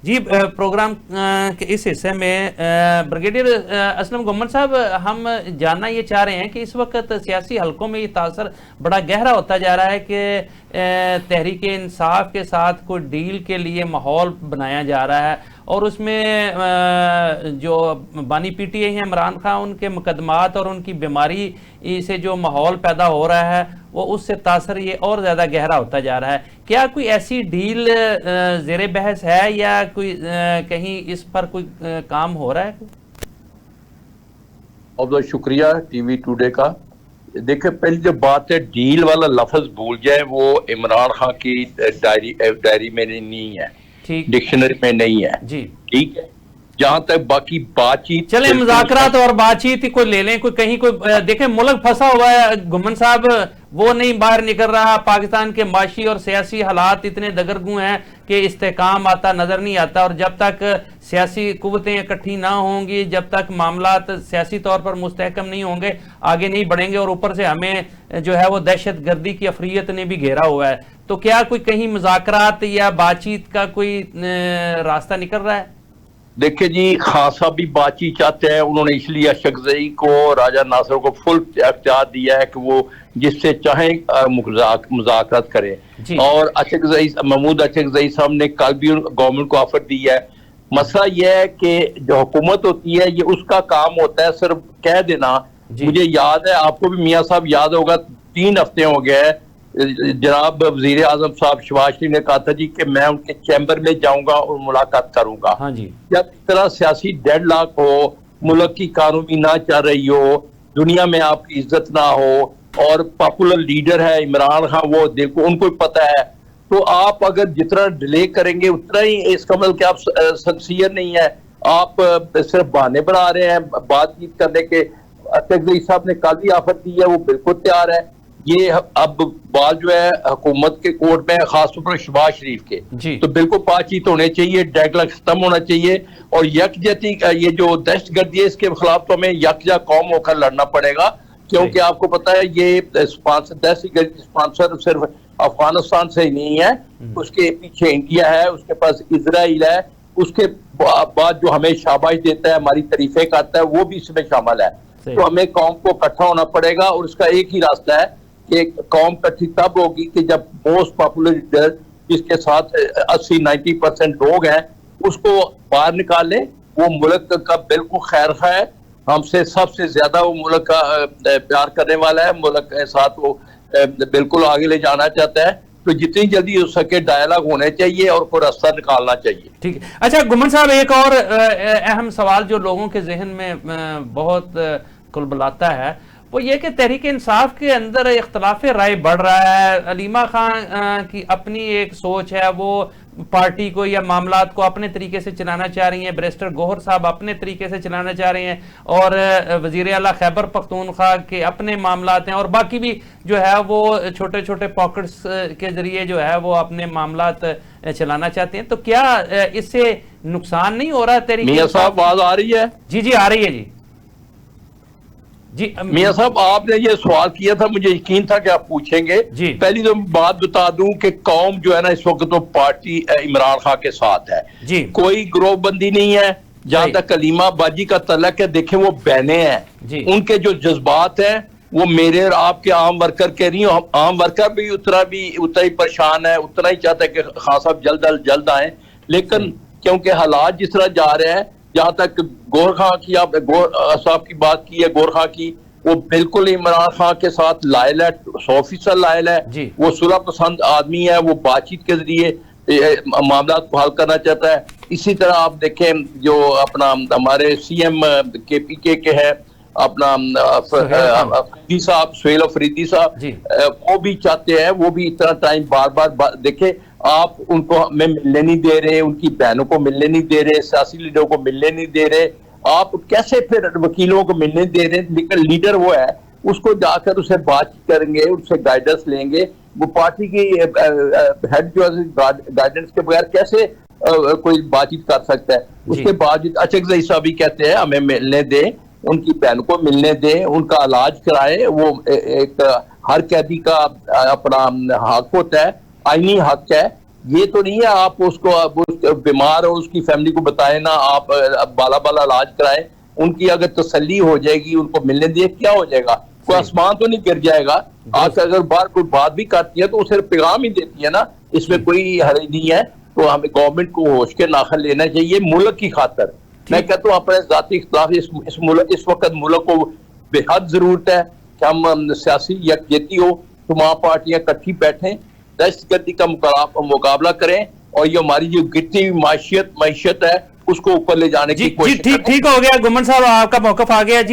जी programme के इस हिस्से में ब्रिगेडियर असलम गुम्मन साहब, हम जानना ये चाह रहे हैं कि इस वक्त सियासी हलकों में ये तासर बड़ा गहरा होता जा रहा है कि तहरीक इंसाफ के साथ कोई डील के लिए माहौल बनाया जा रहा है और उसमें जो बानी पीटीआई हैं इमरान खान, उनके मुकदमात और उनकी बीमारी से जो माहौल पैदा हो रहा है वो उससे तासर ये और ज़्यादा गहरा होता जा रहा है। क्या कोई ऐसी डील ज़ेरे बहस है या कोई कहीं इस पर कोई काम हो रहा है? बहुत बहुत शुक्रिया टीवी टुडे का। देखिए, पहली जो बात है, डील वाला लफ्ज भूल जाए, वो इमरान खान की डायरी में नहीं है, डिक्शनरी में नहीं है जी। ठीक है, जहां तक बाकी बातचीत, चले मुज़ाकरात और बातचीत ही कोई ले लें, कोई कहीं कोई देखें मुल्क फंसा हुआ है गुम्मन साहब, वो नहीं बाहर निकल रहा। पाकिस्तान के माशी और सियासी हालात इतने दगरगू हैं कि इस्तेकाम आता नजर नहीं आता, और जब तक सियासी कुव्वतें इकट्ठी ना होंगी, जब तक मामलात सियासी तौर पर मुस्तहकम नहीं होंगे, आगे नहीं बढ़ेंगे। और ऊपर से हमें जो है वो दहशत गर्दी की अफरियत ने भी घेरा हुआ है। तो क्या कोई कहीं मुज़ाकरात या बातचीत का कोई रास्ता निकल रहा है? देखिए जी, खान साहब भी बातचीत चाहते हैं। उन्होंने इसलिए अशरफजई को, राजा नासिर को फुल इख्तियार दिया है कि वो जिससे चाहें मुज़ाकरात करें। और महमूद अशरफजई साहब ने कल भी गवर्नमेंट को ऑफर दिया है। मसला यह है कि जो हुकूमत होती है, ये उसका काम होता है सिर्फ कह देना। मुझे याद है, आपको भी मियाँ साहब याद होगा, 3 हफ्ते हो गए जनाब वजीर आजम साहब शहबाज शरीफ ने कहा था जी कि मैं उनके चैम्बर में जाऊंगा और मुलाकात करूंगा। हाँ जी। जब इस तरह सियासी डेडलॉक हो, मुल्क की कानूनी ना चल रही हो, दुनिया में आपकी इज्जत ना हो, और पॉपुलर लीडर है इमरान खान, वो देखो उनको भी पता है, तो आप अगर जितना डिले करेंगे उतना ही इसका मतलब कि आप सिंसियर नहीं है, आप सिर्फ बहाने बना रहे हैं बातचीत करने के। अशरफजई साहब ने कल भी ऑफर दी है, वो बिल्कुल तैयार है। ये अब बात जो है हुकूमत के कोर्ट में, खासतौर पर शहबाज शरीफ के, तो बिल्कुल बातचीत होनी चाहिए, डेडलॉक खत्म होना चाहिए, और यकजहती ये जो दहशतगर्दी है इसके खिलाफ तो हमें यकजा कौम होकर लड़ना पड़ेगा। क्योंकि आपको पता है ये दहशतगर्दी स्पॉन्सर सिर्फ अफगानिस्तान से ही नहीं है, उसके पीछे इंडिया है, उसके पास इजराइल है, उसके बाद जो हमें शाबाश देता है, हमारी तारीफें करता है, वो भी इसमें शामिल है। तो हमें कौम को इकट्ठा होना पड़ेगा, और उसका एक ही रास्ता है कि कौम इकट्ठी तब होगी कि जब मोस्ट पॉपुलर लीडर, जिसके साथ 80-90% लोग हैं, उसको बाहर निकाले। वो मुल्क का बिल्कुल खैर है, हमसे सबसे ज्यादा वो मुल्क का प्यार करने वाला है, मुल्क के साथ वो बिल्कुल आगे ले जाना चाहता है। तो जितनी जल्दी हो सके डायलॉग होने चाहिए और कोई रास्ता निकालना चाहिए। ठीक है। अच्छा गुम्मन साहब, एक और अहम सवाल जो लोगों के जहन में बहुत कुलबुलाता है, वो ये कि तहरीक इंसाफ के अंदर इख्तलाफ राय बढ़ रहा है। अलीमा खान की अपनी एक सोच है, वो पार्टी को या मामलात को अपने तरीके से चलाना चाह रही हैं, बैरिस्टर गौहर साहब अपने तरीके से चलाना चाह रहे हैं, और वजीर आला खैबर पख्तूनख्वा के अपने मामलात हैं, और बाकी भी जो है वो छोटे छोटे पॉकेट्स के जरिए जो है वो अपने मामलात चलाना चाहते हैं। तो क्या इससे नुकसान नहीं हो रहा तहरीक? मियां साहब आवाज आ रही है? जी जी आ रही है जी। मियां साहब, आपने ये सवाल किया था, मुझे यकीन था कि आप पूछेंगे। पहली तो बात बता दूं कि कौम जो है ना इस वक्त तो पार्टी इमरान खान के साथ है जी। कोई ग्रोहबंदी नहीं है। जहां तक कलीमा बाजी का तलक है, देखें वो बहने हैं, उनके जो जज्बात हैं वो मेरे और आपके आम वर्कर के नहीं। आम वर्कर भी उतना ही परेशान है, उतना ही चाहता है कि खान साहब जल्द आए, लेकिन क्योंकि हालात जिस तरह जा रहे हैं, जहां तक गौहर खान की आप साहब की बात की है, गौहर खान की, वो बिल्कुल इमरान खान के साथ लायल है, 100% लायल है। वो सुलह पसंद आदमी है, वो बातचीत के जरिए मामला को हल करना चाहता है। इसी तरह आप देखें जो अपना हमारे सीएम KPK के है अपना अफरीदी साहब, सुहेल अफरीदी साहब, वो भी चाहते हैं, वो भी इतना टाइम बार बार देखे, आप उनको हमें मिलने नहीं दे रहे, उनकी बहनों को मिलने नहीं दे रहे, सियासी लीडरों को मिलने नहीं दे रहे, आप कैसे फिर वकीलों को मिलने दे रहे? लेकिन लीडर वो है, उसको जाकर उससे बातचीत करेंगे, उससे गाइडेंस लेंगे। वो पार्टी की हेड जो है गाइडेंस के बगैर कैसे कोई बातचीत कर सकता है? उसके बावजूद अशरफजई साहब भी कहते हैं हमें मिलने दें, उनकी बहन को मिलने दें, उनका इलाज कराए। वो एक हर कैदी का अपना हक होता है, आईनी हक है ये तो नहीं है आप उसको बीमार हो उसकी फैमिली को बताए ना, आप बाला बाला इलाज कराएं, उनकी अगर तसल्ली हो जाएगी, उनको मिलने दिए, क्या हो जाएगा? कोई आसमान तो नहीं गिर जाएगा। आज अगर बार कोई बात भी करती है तो उसे पैगाम ही देती है ना, इसमें कोई हर्ज नहीं है। तो हमें गवर्नमेंट को होश के नाखन लेना चाहिए मुल्क की खातर। मैं कहता हूँ अपने जाती इख्तिलाफ इस वक्त मुल्क को बेहद जरूरत है कि हम सियासी यकजहती हो, तमाम पार्टियां इकट्ठी बैठें, दहशतगर्दी का मुकाबला करें और ये हमारी जो गिरती हुई माशियत है उसको ऊपर ले जाने की कोशिश। ठीक हो गया गुम्मन साहब, आपका मौकफ आ गया जी।